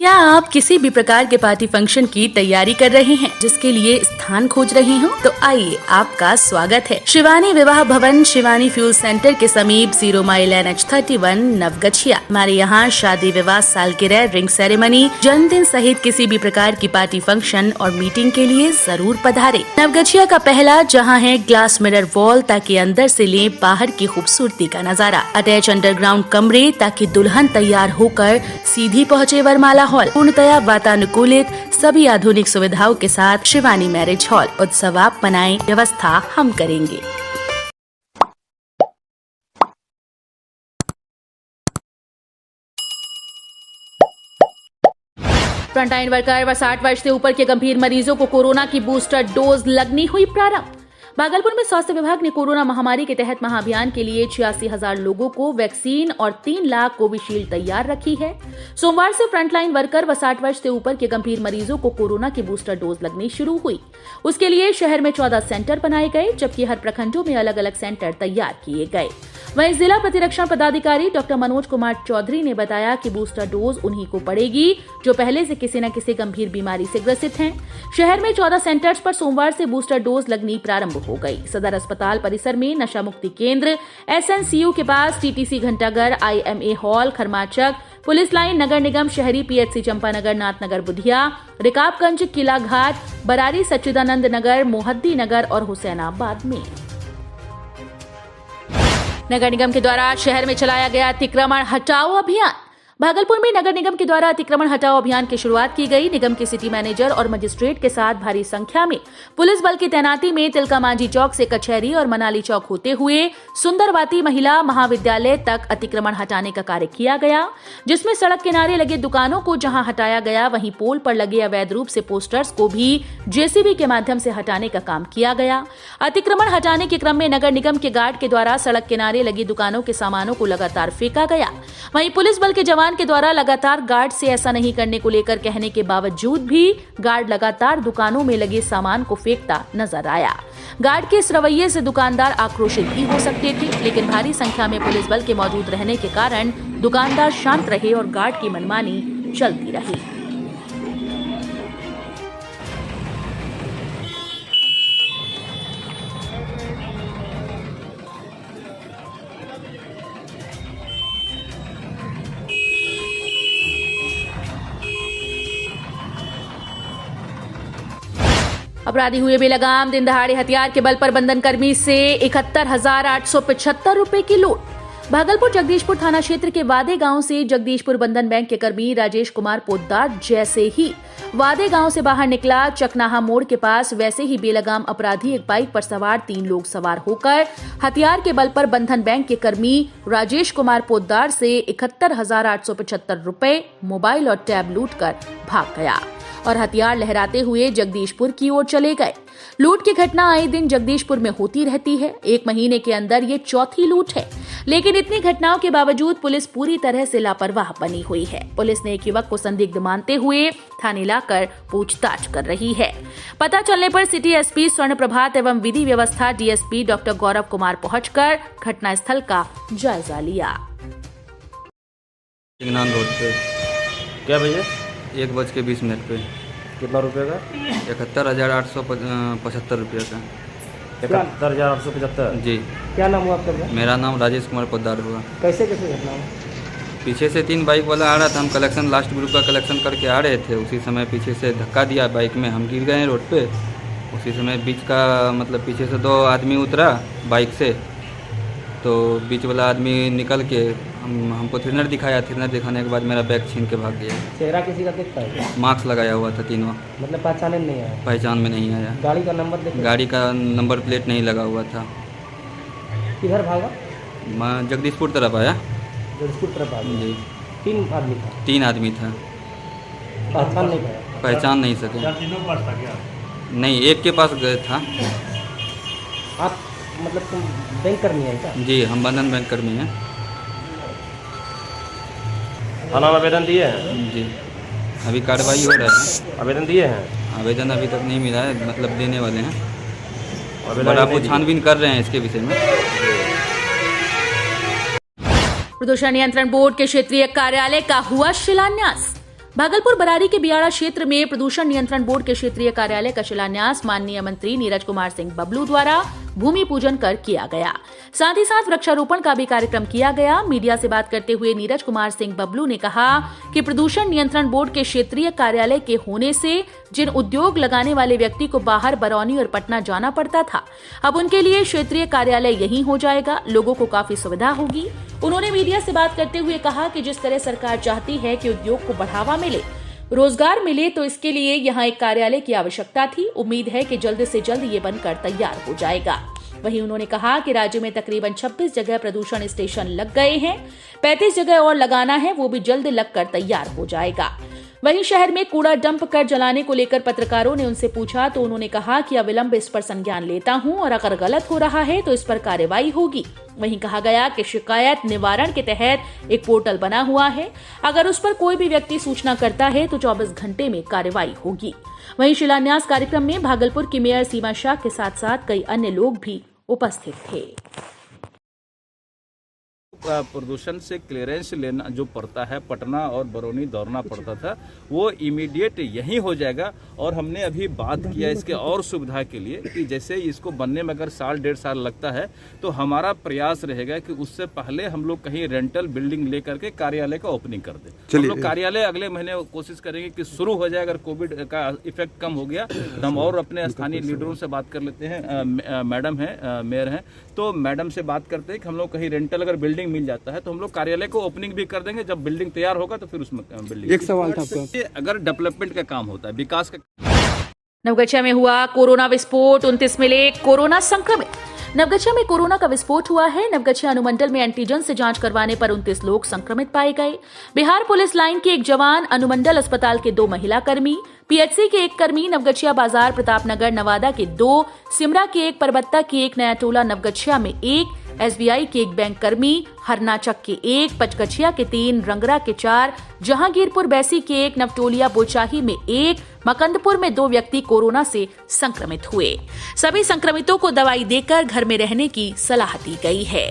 क्या आप किसी भी प्रकार के पार्टी फंक्शन की तैयारी कर रहे हैं, जिसके लिए स्थान खोज रहे हो? तो आइए, आपका स्वागत है शिवानी विवाह भवन, शिवानी फ्यूल सेंटर के समीप 0 माइल NH31 नवगछिया। हमारे यहाँ शादी, विवाह, सालगिरह, रिंग सेरेमनी, जन्मदिन सहित किसी भी प्रकार की पार्टी फंक्शन और मीटिंग के लिए जरूर पधारे। नवगछिया का पहला जहाँ है ग्लास मिरर वॉल, ताकि अंदर से ले बाहर की खूबसूरती का नजारा। अटैच अंडरग्राउंड कमरे, ताकि दुल्हन तैयार होकर सीधी पहुँचे वरमाला हॉल। पूर्णतया वातानुकूलित, सभी आधुनिक सुविधाओं के साथ शिवानी मैरिज हॉल। उत्सव आप मनाएं, व्यवस्था हम करेंगे। फ्रंटलाइन वर्कर व 60 वर्ष से ऊपर के गंभीर मरीजों को कोरोना की बूस्टर डोज लगनी हुई प्रारंभ। भागलपुर में स्वास्थ्य विभाग ने कोरोना महामारी के तहत महाअभियान के लिए 86,000 लोगों को वैक्सीन और 3 लाख कोविशील्ड तैयार रखी है। सोमवार से फ्रंटलाइन वर्कर व 60 वर्ष से ऊपर के गंभीर मरीजों को कोरोना की बूस्टर डोज लगनी शुरू हुई। उसके लिए शहर में 14 सेंटर बनाए गए, जबकि हर प्रखंडों में अलग अलग सेंटर तैयार किए गए। वहीं जिला प्रतिरक्षण पदाधिकारी डॉक्टर मनोज कुमार चौधरी ने बताया कि बूस्टर डोज उन्हीं को पड़ेगी जो पहले से किसी न किसी गंभीर बीमारी से ग्रसित हैं। शहर में 14 सेंटर्स पर सोमवार से बूस्टर डोज लगनी प्रारंभ हो गई। सदर अस्पताल परिसर में नशा मुक्ति केंद्र, SNCU के पास TTC घंटाघर, IMA हॉल, खरमाचक, पुलिस लाइन, नगर निगम शहरी, PHC चंपानगर, नाथनगर बुधिया, रिकाबगंज, किला घाट, बरारी, सच्चिदानंद नगर, मोहद्दी नगर और हुसैनाबाद में। नगर निगम के द्वारा शहर में चलाया गया अतिक्रमण हटाओ अभियान। भागलपुर में नगर निगम के द्वारा अतिक्रमण हटाओ अभियान की शुरुआत की गई। निगम के सिटी मैनेजर और मजिस्ट्रेट के साथ भारी संख्या में पुलिस बल की तैनाती में तिलका मांझी चौक से कचहरी और मनाली चौक होते हुए सुंदरवाती महिला महाविद्यालय तक अतिक्रमण हटाने का कार्य किया गया, जिसमें सड़क किनारे लगे दुकानों को जहां हटाया गया, वहीं पोल पर लगे अवैध रूप से पोस्टर्स को भी JCB के माध्यम से हटाने का काम किया गया। अतिक्रमण हटाने के क्रम में नगर निगम के गार्ड के द्वारा सड़क किनारे लगी दुकानों के सामानों को लगातार फेंका गया। वहीं पुलिस बल के जवान के द्वारा लगातार गार्ड से ऐसा नहीं करने को लेकर कहने के बावजूद भी गार्ड लगातार दुकानों में लगे सामान को फेंकता नजर आया। गार्ड के इस रवैये से दुकानदार आक्रोशित भी हो सकते थे, लेकिन भारी संख्या में पुलिस बल के मौजूद रहने के कारण दुकानदार शांत रहे और गार्ड की मनमानी चलती रही। अपराधी हुए बेलगाम, दिन दहाड़े हथियार के बल पर बंधनकर्मी से 71,875 रुपए की लूट। भागलपुर जगदीशपुर थाना क्षेत्र के वादे गांव से जगदीशपुर बंधन बैंक के कर्मी राजेश कुमार पोद्दार जैसे ही वादे गांव से बाहर निकला, चकनाहा मोड़ के पास वैसे ही बेलगाम अपराधी एक बाइक पर सवार 3 लोग सवार होकर हथियार के बल पर बंधन बैंक के कर्मी राजेश कुमार पोद्दार से 71,875 रुपए, मोबाइल और टैब लूट कर भाग गया और हथियार लहराते हुए जगदीशपुर की ओर चले गए। लूट की घटना आए दिन जगदीशपुर में होती रहती है। 1 महीने के अंदर ये चौथी लूट है, लेकिन इतनी घटनाओं के बावजूद पुलिस पूरी तरह से लापरवाह बनी हुई है। पुलिस ने एक युवक को संदिग्ध मानते हुए थाने लाकर पूछताछ कर रही है। पता चलने पर सिटी SP स्वर्ण प्रभात एवं विधि व्यवस्था DSP डॉक्टर गौरव कुमार पहुंचकर घटनास्थल का जायजा लिया। रोड पे क्या भैया 1:20 पे कितना रुपये का? 71,875 रुपये का। 71,875 जी। क्या नाम हुआ आपका? मेरा नाम राजेश कुमार पोद्दार हुआ। कैसे घटना हुआ? पीछे से 3 बाइक वाला आ रहा था। हम कलेक्शन लास्ट ग्रुप का कलेक्शन करके आ रहे थे। उसी समय पीछे से धक्का दिया बाइक में, हम गिर गए रोड पे। उसी समय बीच का मतलब पीछे से 2 आदमी उतरा बाइक से, तो बीच वाला आदमी निकल के हमको थ्रिनर दिखाया। थ्रिनर दिखाने के बाद मेरा बैग छीन के भाग गया। चेहरा किसी का दिखता है? मास्क लगाया हुआ था तीनों। मतलब पहचाने में नहीं आया? पहचान में नहीं आया। गाड़ी का नंबर देखा? गाड़ी का नंबर प्लेट नहीं लगा हुआ था। किधर भागा? मैं जगदीशपुर तरफ आया। जगदीशपुर तरफ भागा जी। 3 आदमी था? 3 आदमी था। पहचान नहीं पाया? पहचान नहीं सके। तीनों के पास था क्या? नहीं, एक के पास गए था। आप मतलब तुम बैंक कर्मी है क्या? जी, हम बंधन बैंक कर्मी हैं। थाना में आवेदन दिए हैं? जी, अभी कार्रवाई हो रहा है। आवेदन दिए हैं? आवेदन अभी तक नहीं मिला है, मतलब देने वाले हैं। आवेदन और नहीं आपको दिए। छानबीन कर रहे हैं इसके विषय में। प्रदूषण नियंत्रण बोर्ड के क्षेत्रीय कार्यालय का हुआ शिलान्यास। भागलपुर बरारी के बियाड़ा क्षेत्र में प्रदूषण नियंत्रण बोर्ड के क्षेत्रीय कार्यालय का शिलान्यास माननीय मंत्री नीरज कुमार सिंह बबलू द्वारा भूमि पूजन कर किया गया। साथ ही साथ वृक्षारोपण का भी कार्यक्रम किया गया। मीडिया से बात करते हुए नीरज कुमार सिंह बबलू ने कहा कि प्रदूषण नियंत्रण बोर्ड के क्षेत्रीय कार्यालय के होने से जिन उद्योग लगाने वाले व्यक्ति को बाहर बरौनी और पटना जाना पड़ता था, अब उनके लिए क्षेत्रीय कार्यालय यहीं हो जाएगा। लोगों को काफी सुविधा होगी। उन्होंने मीडिया से बात करते हुए कहा कि जिस तरह सरकार चाहती है कि उद्योग को बढ़ावा मिले, रोजगार मिले, तो इसके लिए यहाँ एक कार्यालय की आवश्यकता थी। उम्मीद है कि जल्द से जल्द ये बनकर तैयार हो जाएगा। वहीं उन्होंने कहा कि राज्य में तकरीबन 26 जगह प्रदूषण स्टेशन लग गए हैं, 35 जगह और लगाना है, वो भी जल्द लगकर तैयार हो जाएगा। वहीं शहर में कूड़ा डंप कर जलाने को लेकर पत्रकारों ने उनसे पूछा तो उन्होंने कहा कि अविलंब इस पर संज्ञान लेता हूं और अगर गलत हो रहा है तो इस पर कार्रवाई होगी। वहीं कहा गया कि शिकायत निवारण के तहत एक पोर्टल बना हुआ है, अगर उस पर कोई भी व्यक्ति सूचना करता है तो 24 घंटे में कार्रवाई होगी। वहीं शिलान्यास कार्यक्रम में भागलपुर की मेयर सीमा शाह के साथ साथ कई अन्य लोग भी उपस्थित थे। प्रदूषण से क्लियरेंस लेना जो पड़ता है, पटना और बरौनी दौड़ना पड़ता था, वो इमीडिएट यहीं हो जाएगा। और हमने अभी बात किया इसके और सुविधा के लिए कि जैसे इसको बनने में अगर साल 1.5 साल लगता है तो हमारा प्रयास रहेगा कि उससे पहले हम लोग कहीं रेंटल बिल्डिंग लेकर के कार्यालय का ओपनिंग कर दें। हम लोग कार्यालय अगले महीने कोशिश करेंगे कि शुरू हो जाए। अगर कोविड का इफेक्ट कम हो गया तो हम और अपने स्थानीय लीडरों से बात कर लेते हैं। मैडम है, मेयर हैं, तो मैडम से बात करते हैं कि हम लोग कहीं रेंटल अगर बिल्डिंग मिल जाता है तो हम लोग कार्यालय को ओपनिंग भी कर देंगे। जब बिल्डिंग तैयार होगा तो फिर उसमें बिल्डिंग। एक सवाल था आपका, अगर डेवलपमेंट का काम होता है, विकास का। नवगछिया में हुआ कोरोना विस्फोट, 29 मिले कोरोना संक्रमित। नवगछिया में कोरोना का विस्फोट हुआ है। नवगछिया अनुमंडल में एंटीजन से जांच करवाने पर 29 लोग संक्रमित पाए गए। बिहार पुलिस लाइन के एक जवान, अनुमंडल अस्पताल के 2 महिला कर्मी, पीएचसी के 1 कर्मी, नवगछिया बाजार प्रतापनगर नवादा के 2, सिमरा के 1, परबत्ता के 1, नया टोला नवगछिया में 1, एसबीआई के 1 बैंक कर्मी, हरनाचक के 1, पचगछिया के 3, रंगरा के 4, जहांगीरपुर बैसी के 1, नवटोलिया बोचाही में 1, मकंदपुर में 2 व्यक्ति कोरोना से संक्रमित हुए। सभी संक्रमितों को दवाई देकर घर में रहने की सलाह दी गई है।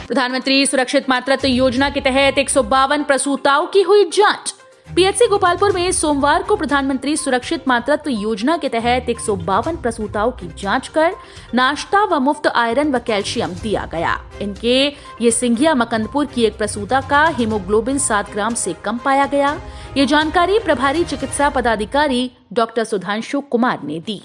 प्रधानमंत्री सुरक्षित मातृत्व योजना के तहत 152 प्रसूताओं की हुई जांच। पीएचसी गोपालपुर में सोमवार को प्रधानमंत्री सुरक्षित मातृत्व योजना के तहत 152 प्रसूताओं की जांच कर नाश्ता व मुफ्त आयरन व कैल्शियम दिया गया। इनके ये सिंघिया मकंदपुर की एक प्रसूता का हीमोग्लोबिन 7 ग्राम से कम पाया गया। ये जानकारी प्रभारी चिकित्सा पदाधिकारी डॉक्टर सुधांशु कुमार ने दी।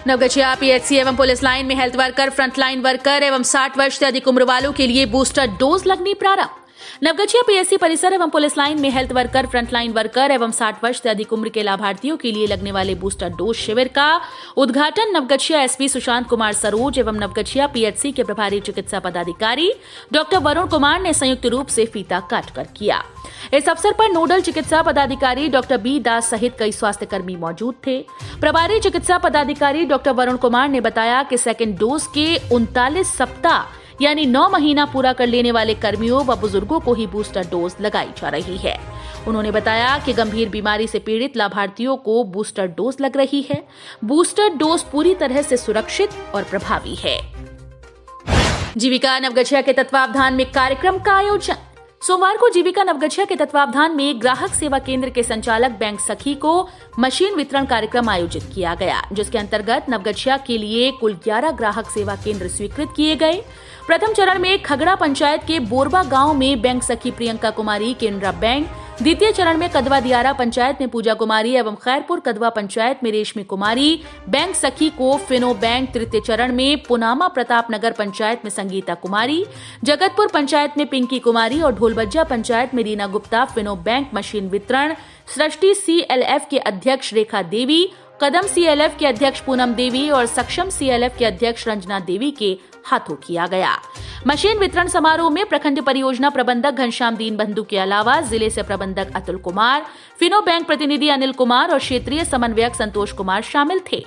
नवगछिया पीएचसी एवं पुलिस लाइन में हेल्थ वर्कर, फ्रंटलाइन वर्कर एवं 60 वर्ष से अधिक उम्र वालों के लिए बूस्टर डोज लगनी प्रारंभ। नवगछिया पीएचसी परिसर एवं पुलिस लाइन में हेल्थ वर्कर, फ्रंटलाइन वर्कर एवं 60 वर्ष से अधिक उम्र के लाभार्थियों के लिए लगने वाले बूस्टर डोज शिविर का उद्घाटन नवगछिया एसपी सुशांत कुमार सरोज एवं नवगछिया पीएचसी के प्रभारी चिकित्सा पदाधिकारी डॉक्टर वरुण कुमार ने संयुक्त रूप से फीता काटकर किया। इस अवसर पर नोडल चिकित्सा पदाधिकारी डॉक्टर बी दास सहित कई स्वास्थ्य कर्मी मौजूद थे। प्रभारी चिकित्सा पदाधिकारी डॉक्टर वरुण कुमार ने बताया कि सेकेंड डोज के 39 सप्ताह यानी 9 महीना पूरा कर लेने वाले कर्मियों व बुजुर्गों को ही बूस्टर डोज लगाई जा रही है। उन्होंने बताया कि गंभीर बीमारी से पीड़ित लाभार्थियों को बूस्टर डोज लग रही है। बूस्टर डोज पूरी तरह से सुरक्षित और प्रभावी है। जीविका नवगछिया के तत्वावधान में कार्यक्रम का आयोजन। सोमवार को जीविका नवगछिया के तत्वावधान में ग्राहक सेवा केंद्र के संचालक बैंक सखी को मशीन वितरण कार्यक्रम आयोजित किया गया, जिसके अंतर्गत नवगछिया के लिए कुल 11 ग्राहक सेवा केंद्र स्वीकृत किए गए। प्रथम चरण में खगड़ा पंचायत के बोरबा गांव में बैंक सखी प्रियंका कुमारी केनरा बैंक, द्वितीय चरण में कदवा दियारा पंचायत में पूजा कुमारी एवं खैरपुर कदवा पंचायत में रेशमी कुमारी बैंक सखी को फिनो बैंक, तृतीय चरण में पुनामा प्रतापनगर पंचायत में संगीता कुमारी, जगतपुर पंचायत में पिंकी कुमारी और ढोलबज्जा पंचायत में रीना गुप्ता फिनो बैंक मशीन वितरण सृष्टि सीएलएफ के अध्यक्ष रेखा देवी, कदम सीएलएफ के अध्यक्ष पूनम देवी और सक्षम सीएलएफ के अध्यक्ष रंजना देवी के हाथों किया गया। मशीन वितरण समारोह में प्रखंड परियोजना प्रबंधक घनश्याम दीनबंधु के अलावा जिले से प्रबंधक अतुल कुमार, फिनो बैंक प्रतिनिधि अनिल कुमार और क्षेत्रीय समन्वयक संतोष कुमार शामिल थे।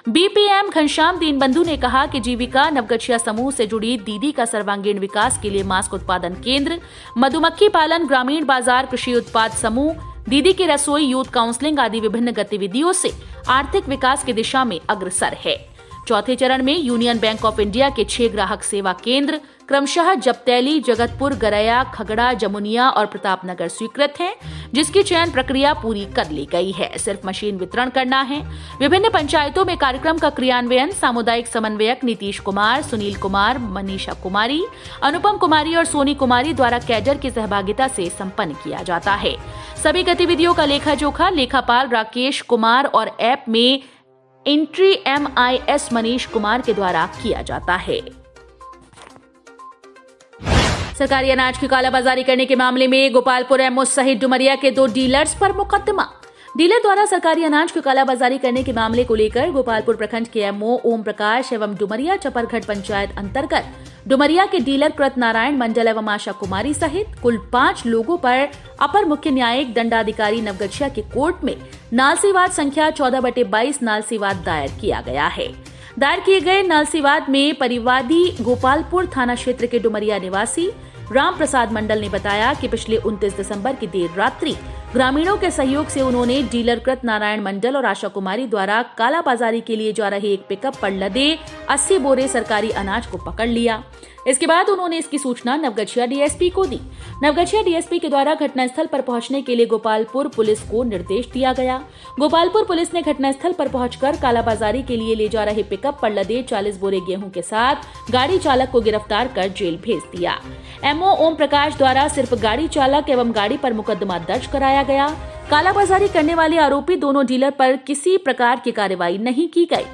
बीपीएम घनश्याम दीनबंधु ने कहा कि जीविका नवगछिया समूह से जुड़ी दीदी का सर्वांगीण विकास के लिए मास्क उत्पादन केंद्र, मधुमक्खी पालन, ग्रामीण बाजार, कृषि उत्पाद समूह, दीदी की रसोई, यूथ काउंसलिंग आदि विभिन्न गतिविधियों से आर्थिक विकास की दिशा में अग्रसर है। चौथे चरण में यूनियन बैंक ऑफ इंडिया के 6 ग्राहक सेवा केंद्र, क्रमशः जपतैली, जगतपुर, गरैया, खगड़ा, जमुनिया और प्रतापनगर स्वीकृत हैं, जिसकी चयन प्रक्रिया पूरी कर ली गई है। सिर्फ मशीन वितरण करना है। विभिन्न पंचायतों में कार्यक्रम का क्रियान्वयन सामुदायिक समन्वयक नीतीश कुमार, सुनील कुमार, मनीषा कुमारी, अनुपम कुमारी और सोनी कुमारी द्वारा कैडर की सहभागिता से संपन्न किया जाता है। सभी गतिविधियों का लेखा जोखा लेखापाल राकेश कुमार और ऐप में एंट्री MIS मनीष कुमार के द्वारा किया जाता है। सरकारी अनाज की कालाबाजारी करने के मामले में गोपालपुर MO सहित डुमरिया के 2 डीलर्स पर मुकदमा। डीलर द्वारा सरकारी अनाज की कालाबाजारी करने के मामले को लेकर गोपालपुर प्रखंड के MO ओम प्रकाश एवं डुमरिया चपरघट पंचायत अंतर्गत डुमरिया के डीलर कृत नारायण मंडल एवं आशा कुमारी सहित कुल 5 लोगों पर अपर मुख्य न्यायिक दंडाधिकारी नवगछिया के कोर्ट में नालसीवाद संख्या 14/22 नालसीवाद दायर किया गया है। दायर किए गए नालसीवाद में परिवादी गोपालपुर थाना क्षेत्र के डुमरिया निवासी राम प्रसाद मंडल ने बताया कि पिछले 29 दिसंबर की देर रात्रि ग्रामीणों के सहयोग से उन्होंने डीलर कृत नारायण मंडल और आशा कुमारी द्वारा कालाबाजारी के लिए जा रहे एक पिकअप पर लदे 80 बोरे सरकारी अनाज को पकड़ लिया। इसके बाद उन्होंने इसकी सूचना नवगछिया DSP को दी। नवगछिया DSP के द्वारा घटनास्थल पर पहुंचने के लिए गोपालपुर पुलिस को निर्देश दिया गया। गोपालपुर पुलिस ने घटनास्थल पर पहुंचकर कालाबाजारी के लिए ले जा रहे पिकअप पर लदे 40 बोरे गेहूं के साथ गाड़ी चालक को गिरफ्तार कर जेल भेज दिया। MO ओम प्रकाश द्वारा सिर्फ गाड़ी चालक एवं गाड़ी पर मुकदमा दर्ज कराया गया। कालाबाजारी करने वाले आरोपी दोनों डीलर पर किसी प्रकार की कार्रवाई नहीं की गई।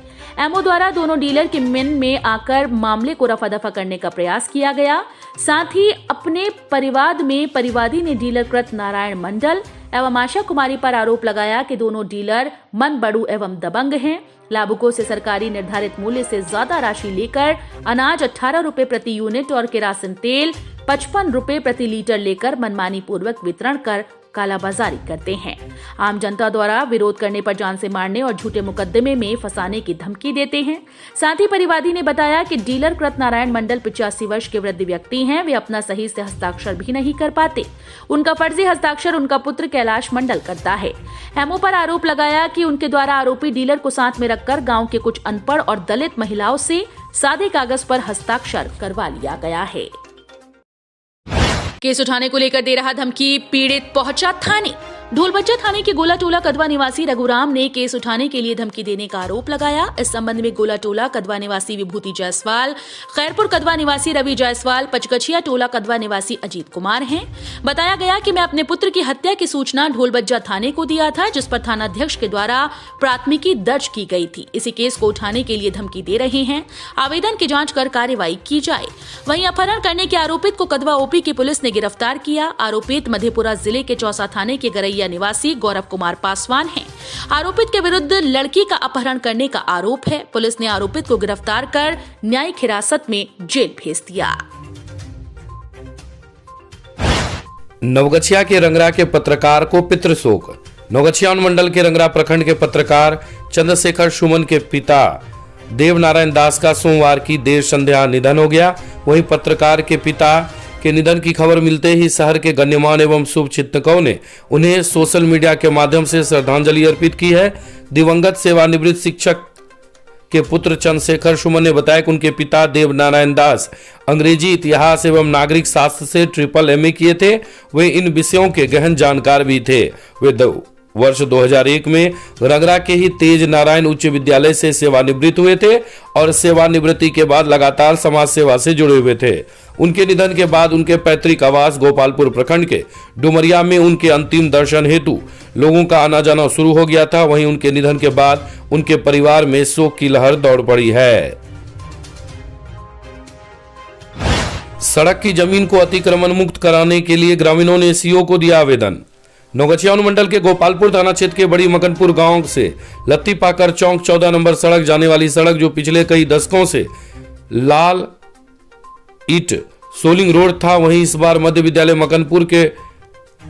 MO द्वारा दोनों डीलर के मिन में आकर मामले को रफा दफा करने का प्रयास किया गया। साथ ही अपने परिवाद में परिवादी ने डीलर कृत नारायण मंडल एवं आशा कुमारी पर आरोप लगाया कि दोनों डीलर मन बड़ू एवं दबंग हैं। लाभुकों से सरकारी निर्धारित मूल्य से ज्यादा राशि लेकर अनाज 18 रुपए प्रति यूनिट और केरासिन तेल 55 रुपए प्रति लीटर लेकर मनमानी पूर्वक वितरण कर कालाबाजारी करते हैं। आम जनता द्वारा विरोध करने पर जान से मारने और झूठे मुकदमे में फंसाने की धमकी देते हैं। साथ ही परिवादी ने बताया कि डीलर कृत नारायण मंडल 85 वर्ष के वृद्ध व्यक्ति हैं। वे अपना सही से हस्ताक्षर भी नहीं कर पाते। उनका फर्जी हस्ताक्षर उनका पुत्र कैलाश मंडल करता है। MO पर आरोप लगाया कि उनके द्वारा आरोपी डीलर को साथ में रखकर गाँव के कुछ अनपढ़ और दलित महिलाओं से सादे कागज पर हस्ताक्षर करवा लिया गया है। केस उठाने को लेकर दे रहा धमकी, पीड़ित पहुंचा थाने। ढोलबज्जा थाने के गोलाटोला कदवा निवासी रघुराम ने केस उठाने के लिए धमकी देने का आरोप लगाया। इस संबंध में गोलाटोला कदवा निवासी विभूति जायसवाल, खैरपुर कदवा निवासी रवि जायसवाल, पचगछिया टोला कदवा निवासी अजीत कुमार हैं। बताया गया कि मैं अपने पुत्र की हत्या की सूचना ढोलबज्जा थाने को दिया था, जिस पर थानाध्यक्ष के द्वारा प्राथमिकी दर्ज की गई थी। इसी केस को उठाने के लिए धमकी दे रहे हैं। आवेदन की जाँच कर कार्रवाई की जाए। वहीं अपहरण करने के आरोपित को कदवा OP की पुलिस ने गिरफ्तार किया। आरोपित मधेपुरा जिले के चौसा थाने के गरैया निवासी गौरव कुमार पासवान हैं। आरोपित के विरुद्ध लड़की का अपहरण करने का आरोप है। पुलिस ने आरोपित को गिरफ्तार कर न्यायिक हिरासत में जेल भेज दिया। नवगछिया के रंगरा के पत्रकार को पितृशोक। नवगछिया मंडल के रंगरा प्रखंड के पत्रकार चंद्रशेखर सुमन के पिता देव नारायण दास का सोमवार की देर संध्या निधन हो गया। वहीं पत्रकार के पिता के निधन की खबर मिलते ही शहर के गण्यमान्य एवं शुभ चिंतकों ने उन्हें सोशल मीडिया के माध्यम से श्रद्धांजलि अर्पित की है। दिवंगत सेवानिवृत्त शिक्षक के पुत्र चंद्रशेखर सुमन ने बताया कि उनके पिता देव नारायण दास अंग्रेजी, इतिहास एवं नागरिक शास्त्र से MA किए थे। वे इन विषयों के गहन जानकार भी थे। वे वर्ष 2001 में रंगरा के ही तेज नारायण उच्च विद्यालय से सेवानिवृत्त हुए थे और सेवानिवृत्ति के बाद लगातार समाज सेवा से जुड़े हुए थे। उनके निधन के बाद उनके पैतृक आवास गोपालपुर प्रखंड के डुमरिया में उनके अंतिम दर्शन हेतु लोगों का आना जाना शुरू हो गया था। वहीं उनके निधन के बाद उनके परिवार में शोक की लहर दौड़ पड़ी है। सड़क की जमीन को अतिक्रमण मुक्त कराने के लिए ग्रामीणों ने CO को दिया आवेदन। नवगछिया अनुमंडल के गोपालपुर थाना क्षेत्र के बड़ी मकनपुर गांव से लत्ती पाकर चौक 14 नंबर सड़क जाने वाली सड़क, जो पिछले कई दशकों से लाल ईट सोलिंग रोड था, वहीं इस बार मध्य विद्यालय मकनपुर के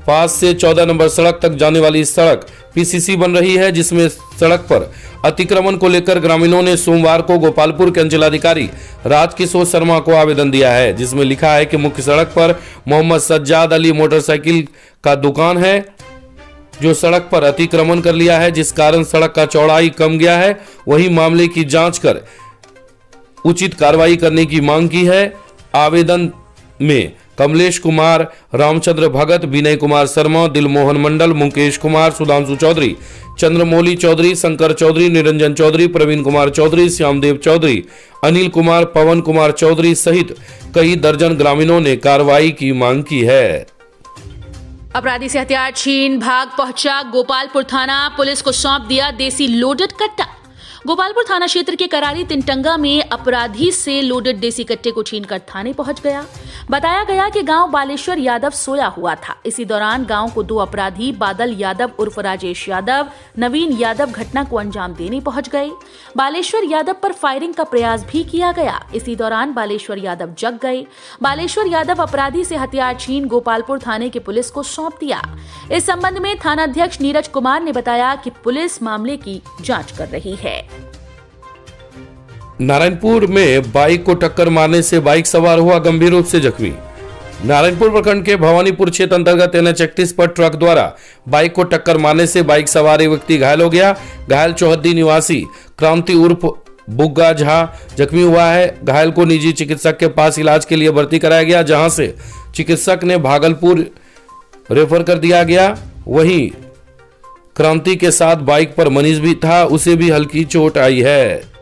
पास से 14 नंबर सड़क तक जाने वाली सड़क PCC बन रही है, जिसमें सड़क पर अतिक्रमण को लेकर ग्रामीणों ने सोमवार को गोपालपुर के अंचलाधिकारी राजकिशोर शर्मा को आवेदन दिया है, जिसमें लिखा है कि मुख्य सड़क पर मोहम्मद सज्जाद अली मोटरसाइकिल का दुकान है, जो सड़क पर अतिक्रमण कर लिया है, जिस कारण सड़क का चौड़ाई कम गया है। वही मामले की जांच कर उचित कार्रवाई करने की मांग की है। आवेदन में कमलेश कुमार, रामचंद्र भगत, विनय कुमार शर्मा, दिलमोहन मंडल, मुकेश कुमार, सुधांशु चौधरी, चंद्रमौली चौधरी, शंकर चौधरी, निरंजन चौधरी, प्रवीण कुमार चौधरी, श्यामदेव चौधरी, अनिल कुमार, पवन कुमार चौधरी सहित कई दर्जन ग्रामीणों ने कार्रवाई की मांग की है। अपराधी से हथियार छीन भाग पहुंचा गोपालपुर थाना, पुलिस को सौंप दिया देसी लोडेड कट्टा। गोपालपुर थाना क्षेत्र के करारी तिनटंगा में अपराधी से लोडेड देसी कट्टे को छीनकर थाने पहुंच गया। बताया गया कि गांव बालेश्वर यादव सोया हुआ था। इसी दौरान गांव को दो अपराधी बादल यादव उर्फ राजेश यादव, नवीन यादव घटना को अंजाम देने पहुंच गए। बालेश्वर यादव पर फायरिंग का प्रयास भी किया गया। इसी दौरान बालेश्वर यादव जग गए। बालेश्वर यादव अपराधी से हथियार छीन गोपालपुर थाने की पुलिस को सौंप दिया। इस संबंध में थानाध्यक्ष नीरज कुमार ने बताया कि पुलिस मामले की जांच कर रही है। नारायणपुर में बाइक को टक्कर मारने से बाइक सवार हुआ गंभीर रूप से जख्मी। नारायणपुर प्रखंड के भवानीपुर क्षेत्र अंतर्गत NH31 पर ट्रक द्वारा बाइक को टक्कर मारने से बाइक सवार एक व्यक्ति घायल हो गया। घायल चौहद्दी निवासी क्रांति उर्फ बुग्गा झा जख्मी हुआ है। घायल को निजी चिकित्सक के पास इलाज के लिए भर्ती कराया गया, जहां से चिकित्सक ने भागलपुर रेफर कर दिया गया। वहीं क्रांति के साथ बाइक पर मनीष भी था, उसे भी हल्की चोट आई है।